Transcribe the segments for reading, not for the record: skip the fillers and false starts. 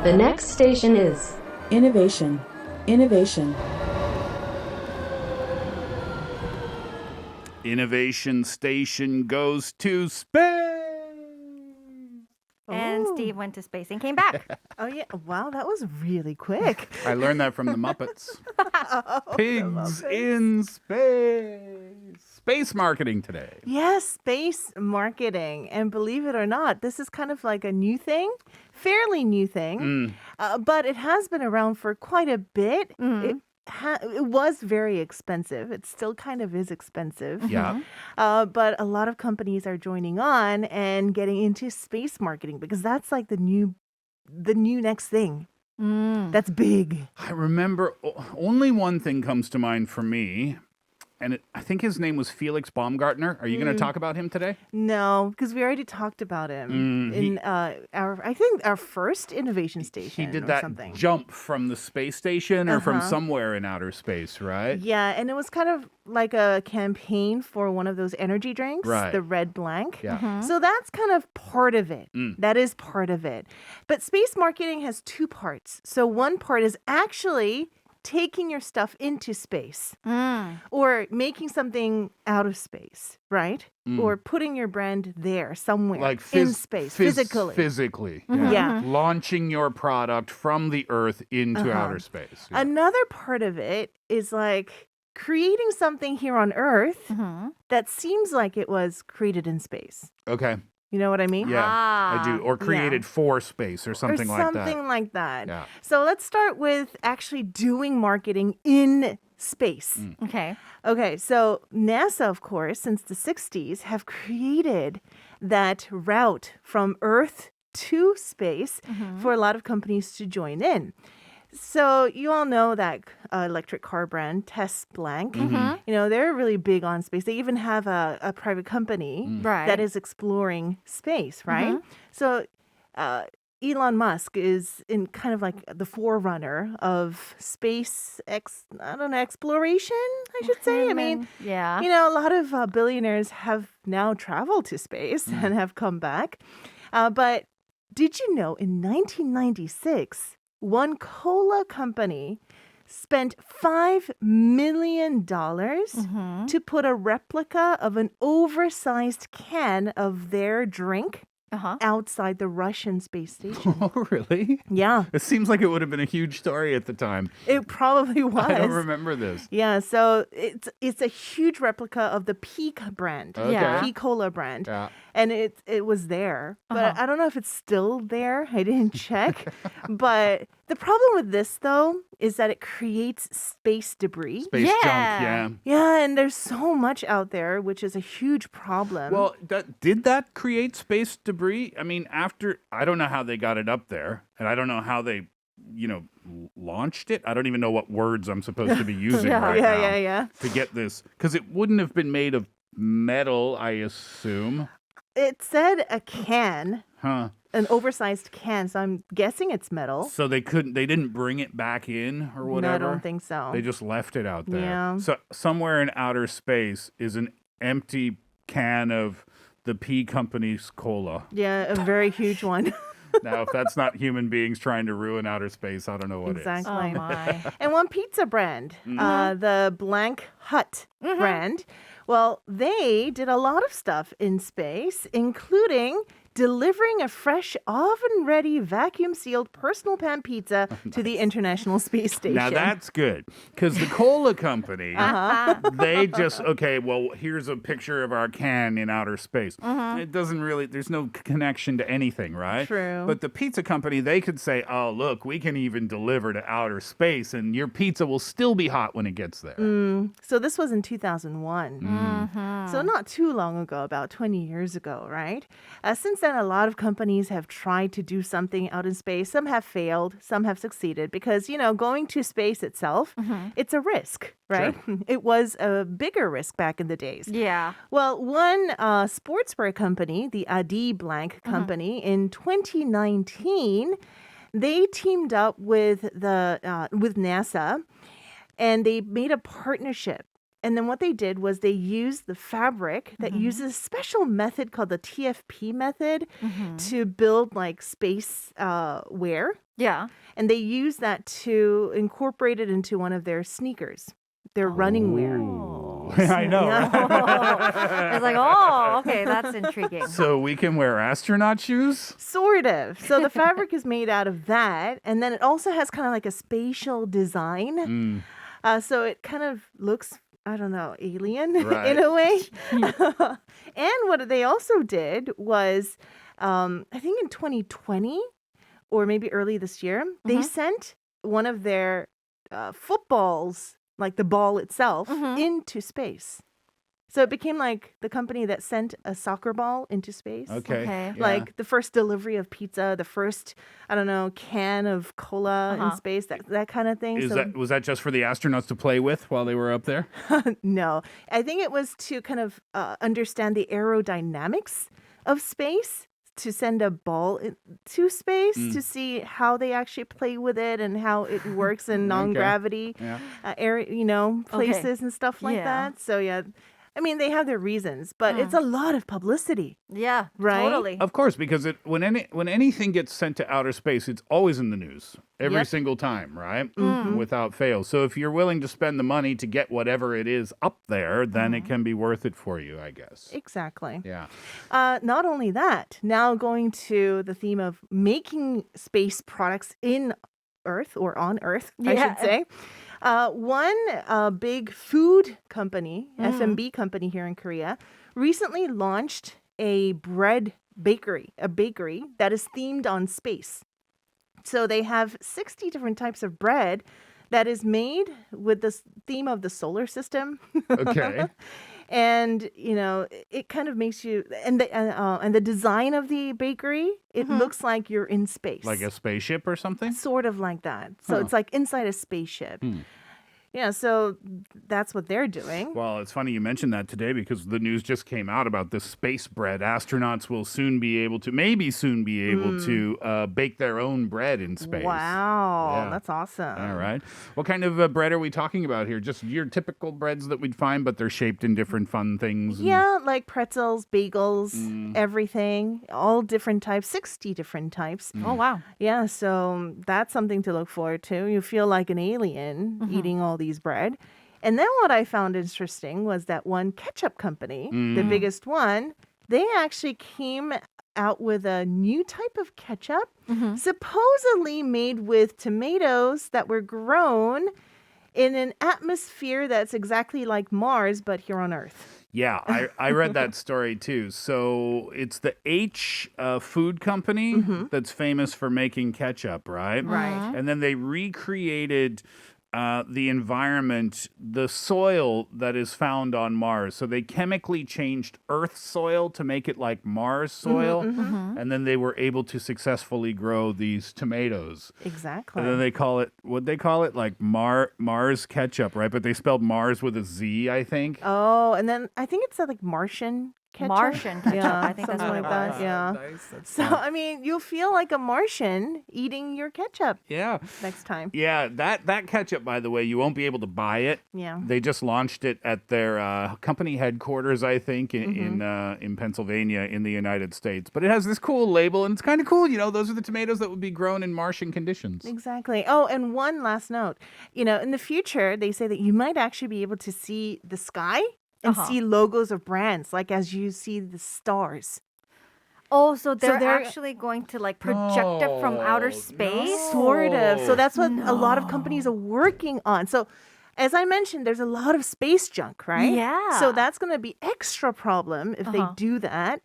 The next station is Innovation. Innovation. Innovation Station goes to space. And Steve went to space and came back. Oh, yeah. Wow, that was really quick. I learned that from the Muppets. Pigs in space. Space marketing today. Yes, space marketing. And believe it or not, this is kind of like a new thing, fairly new thing, but it has been around for quite a bit. It was very expensive. It still kind of is expensive. Yeah. But a lot of companies are joining on and getting into space marketing because that's like the new next thing. That's big. I remember only one thing comes to mind for me. And I think his name was Felix Baumgartner. Are you going to talk about him today? No, because we already talked about him in our first innovation station. He did or that something. jump from the space station or from somewhere in outer space, right? Yeah, and it was kind of like a campaign for one of those energy drinks, Right. the Red Blank. Yeah. So that's kind of part of it. That is part of it. But space marketing has two parts. So one part is actually taking your stuff into space or making something out of space, right? Or putting your brand there somewhere Like in space, physically. Physically. Yeah. Launching your product from the Earth into outer space. Yeah. Another part of it is like creating something here on Earth that seems like it was created in space. Okay. You know what I mean? Yeah, I do. Or created for space or something like that. Something like that. Yeah. So let's start with actually doing marketing in space. Okay. Okay, so NASA, of course, since the 60s, have created that route from Earth to space for a lot of companies to join in. So you all know that electric car brand, Blank. You know, they're really big on space. They even have a private company Right. that is exploring space, right? So Elon Musk is in kind of like the forerunner of space exploration, I should say. I mean, yeah. you know, a lot of billionaires have now traveled to space and have come back. But did you know in 1996, one cola company spent $5 million to put a replica of an oversized can of their drink outside the Russian space station. Oh, really? Yeah, It seems like it would have been a huge story at the time. it probably was. I don't remember this. Yeah, so it's a huge replica of the Peak brand, Okay. Yeah. Peak Cola brand, Yeah. and it was there, but I don't know if it's still there. I didn't check, but the problem with this though is that it creates space debris. Space junk, yeah. Yeah, and there's so much out there, which is a huge problem. Well, did that create space debris? I mean, I don't know how they got it up there, and I don't know how they, launched it. I don't even know what words I'm supposed to be using right now yeah. to get this, because it wouldn't have been made of metal, I assume. It said a can, Huh. an oversized can, so I'm guessing it's metal. So they didn't bring it back in or whatever? No, I don't think so. They just left it out there. Yeah. So somewhere in outer space is an empty can of the P Company's cola. Yeah, a very huge one. Now, if that's not human beings trying to ruin outer space, I don't know what Exactly. Oh my. And one pizza brand, the Blank Hut brand, well, they did a lot of stuff in space, including delivering a fresh, oven-ready, vacuum-sealed personal pan pizza to the International Space Station. Now, that's good, because the cola company, they just, well, here's a picture of our can in outer space. It doesn't really, there's no connection to anything, right? True. But the pizza company, they could say, oh, look, we can even deliver to outer space, and your pizza will still be hot when it gets there. So this was in 2001. So not too long ago, about 20 years ago, right? Since then, a lot of companies have tried to do something out in space. Some have failed, some have succeeded because, going to space itself, it's a risk, right? It was a bigger risk back in the days. Yeah. Well, one sportswear company, the Adi Blank company, in 2019, they teamed up with NASA, and they made a partnership. And then what they did was they used the fabric that uses a special method called the TFP method to build like space wear. Yeah. And they used that to incorporate it into one of their sneakers, their running wear. I know. Yeah. Right? It's like, oh, okay, that's intriguing. So we can wear astronaut shoes? Sort of. So the fabric is made out of that. And then it also has kind of like a spatial design. So it kind of looks, I don't know, alien Right. in a way. And what they also did was, I think in 2020 or maybe early this year, they sent one of their footballs, like the ball itself, into space. So it became like the company that sent a soccer ball into space. Okay. Okay. Yeah. Like the first delivery of pizza, the first, I don't know, can of cola in space, that kind of thing. Was that just for the astronauts to play with while they were up there? No, I think it was to kind of understand the aerodynamics of space, to send a ball to space to see how they actually play with it and how it works in non-gravity Yeah. places and stuff like Yeah. that. So yeah, I mean, they have their reasons, but it's a lot of publicity. Yeah, Right? totally. Of course, because when anything gets sent to outer space, it's always in the news every Yep. single time, right? Without fail. So if you're willing to spend the money to get whatever it is up there, then it can be worth it for you, I guess. Exactly. Yeah. Not only that, now going to the theme of making space products in Earth or on Earth, I Yeah. should say. One big food company, FMB company here in Korea, recently launched a bakery that is themed on space. So they have 60 different types of bread that is made with the theme of the solar system. Okay. And it kind of makes you, and the design of the bakery, it looks like you're in space, Like a spaceship or something? sort of like that. So it's like inside a spaceship. Yeah, so that's what they're doing. Well, it's funny you mentioned that today because the news just came out about this space bread. Astronauts will maybe soon be able to bake their own bread in space. Wow, Yeah. that's awesome. All right. What kind of bread are we talking about here? Just your typical breads that we'd find, but they're shaped in different fun things. Yeah, like pretzels, bagels, everything, all different types, 60 different types. Oh, wow. Yeah, so that's something to look forward to. You feel like an alien eating all these bread. And then what I found interesting was that one ketchup company, the biggest one, they actually came out with a new type of ketchup, supposedly made with tomatoes that were grown in an atmosphere that's exactly like Mars, but here on Earth. Yeah, I read that story too. So it's the H food company that's famous for making ketchup, right? Right. And then they recreated the environment, the soil that is found on Mars. So they chemically changed Earth soil to make it like Mars soil. And then they were able to successfully grow these tomatoes. Exactly. And then they call it, what'd they call it? Like Mars ketchup, right? But they spelled Mars with a Z, I think. Oh, and then I think it's like Martian ketchup. Martian ketchup. Yeah, I think that's something what like it was. that. Yeah. Nice. That's So, fun. I mean, you'll feel like a Martian eating your ketchup Yeah. next time. Yeah, that ketchup, by the way, you won't be able to buy it. Yeah. They just launched it at their company headquarters, I think, in Pennsylvania in the United States. But it has this cool label, and it's kind of cool. Those are the tomatoes that would be grown in Martian conditions. Exactly. Oh, and one last note. In the future, they say that you might actually be able to see the sky and see logos of brands, like as you see the stars. Oh, so they're they're- actually going to like project it from outer space? Sort of. So that's what a lot of companies are working on. So as I mentioned, there's a lot of space junk, right? Yeah. So that's going to be extra problem if they do that.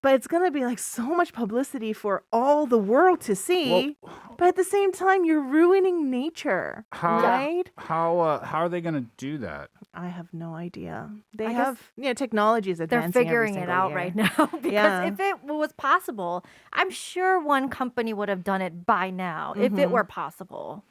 But it's going to be like so much publicity for all the world to see. But at the same time, you're ruining nature, right? How are they going to do that? I have no idea. They I have, technology is They're advancing figuring every it single out year. right now. Because Yeah. if it was possible, I'm sure one company would have done it by now, if it were possible.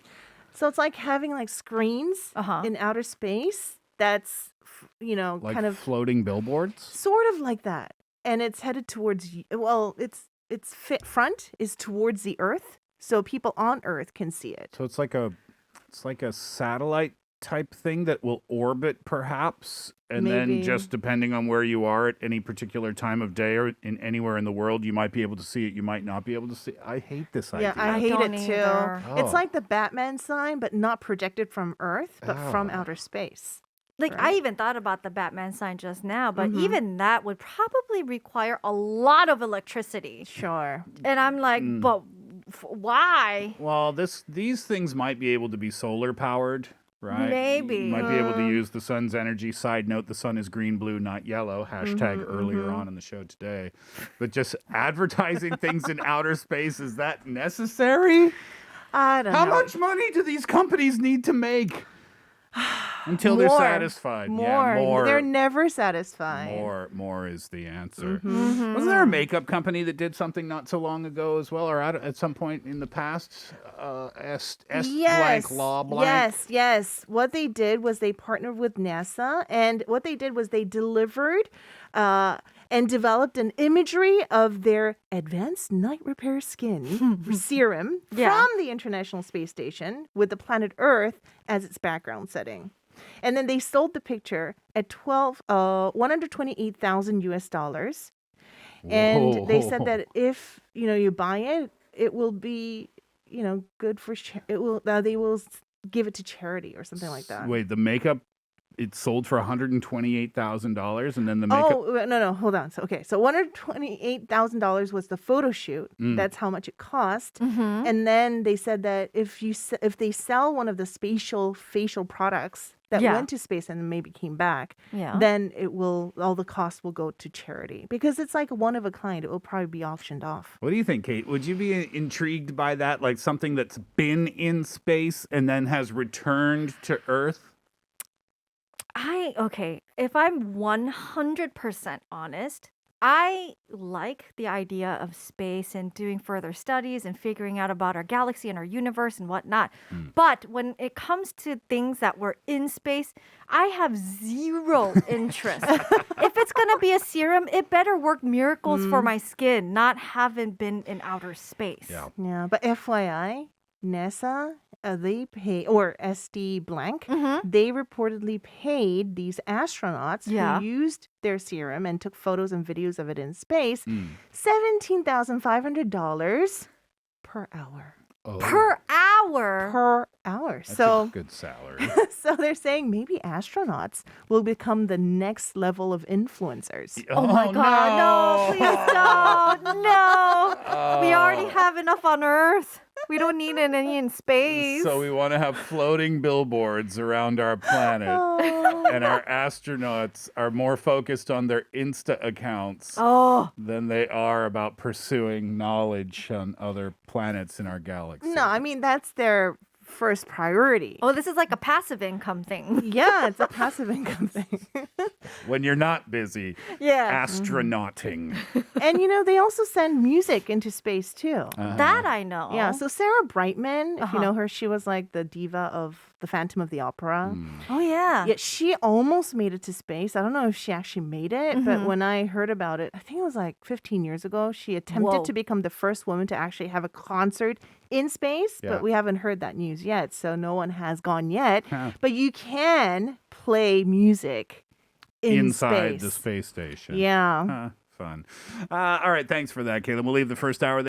So it's like having like screens in outer space that's, Like kind of floating billboards? sort of like that. And it's headed towards, its front is towards the Earth. So people on Earth can see it. So it's like a satellite type thing that will orbit perhaps, and Maybe. then just depending on where you are at any particular time of day or in anywhere in the world, you might be able to see it, you might not be able to see it. I hate this idea. Yeah, I hate don't it too. either. It's Oh. like the Batman sign, but not projected from Earth, but from Oh. outer space. Like, I Right. even thought about the Batman sign just now, but even that would probably require a lot of electricity. Sure. And I'm like, but why? Well, these things might be able to be solar powered, right? Maybe. You might be able to use the sun's energy. Side note, the sun is green, blue, not yellow. Hashtag earlier on in the show today. But just advertising things in outer space, is that necessary? I don't How know. much money do these companies need to make until they're More. satisfied? More. Yeah, more. They're never satisfied. More is the answer. Mm-hmm. Wasn't there a makeup company that did something not so long ago as well, or at some point in the past? Blank law blank. Yes. What they did was they partnered with NASA, and what they did was they delivered and developed an imagery of their advanced night repair skin serum Yeah. from the International Space Station with the planet Earth as its background setting. And then they sold the picture at $128,000 US. And they said that if you buy it, it will be good for they will give it to charity or something like that. Wait, the makeup, it sold for $128,000, and then the makeup. Oh no, hold on. So $128,000 was the photo shoot. That's how much it cost. And then they said that if they sell one of the facial products that Yeah. went to space and maybe came back, Yeah. then all the costs will go to charity because it's like one of a kind. It will probably be auctioned off. What do you think, Kate? Would you be intrigued by that, like something that's been in space and then has returned to Earth? Okay, if I'm 100% honest, I like the idea of space and doing further studies and figuring out about our galaxy and our universe and whatnot. But when it comes to things that were in space, I have zero interest. If it's going to be a serum, it better work miracles for my skin, not having been in outer space. Yeah. Yeah, but FYI, NASA, they pay, or SD blank, they reportedly paid these astronauts Yeah. who used their serum and took photos and videos of it in space $17,500 per hour. Oh, Per hour. Per hour. that's So a good salary. so they're saying maybe astronauts will become the next level of influencers. Oh my God, no, please don't. No. We already have enough on Earth. We don't need any in space. So we want to have floating billboards around our planet. And our astronauts are more focused on their Insta accounts Oh, than they are about pursuing knowledge on other planets in our galaxy. No, I mean, that's their first priority. oh, this is like a passive income thing. Yeah, it's a passive income thing. When you're not busy Yeah. astronauting. And they also send music into space too. That I know. Yeah, so Sarah Brightman, if you Uh-huh. know her, she was like the diva of the Phantom of the Opera. Oh, yeah. Yet she almost made it to space. I don't know if she actually made it, but when I heard about it, I think it was like 15 years ago, she attempted Whoa. to become the first woman to actually have a concert in space, Yeah. but we haven't heard that news yet, so no one has gone yet. Huh. But you can play music Inside space. the space station. Yeah. Fun. All right, thanks for that, Caleb. We'll leave the first hour there.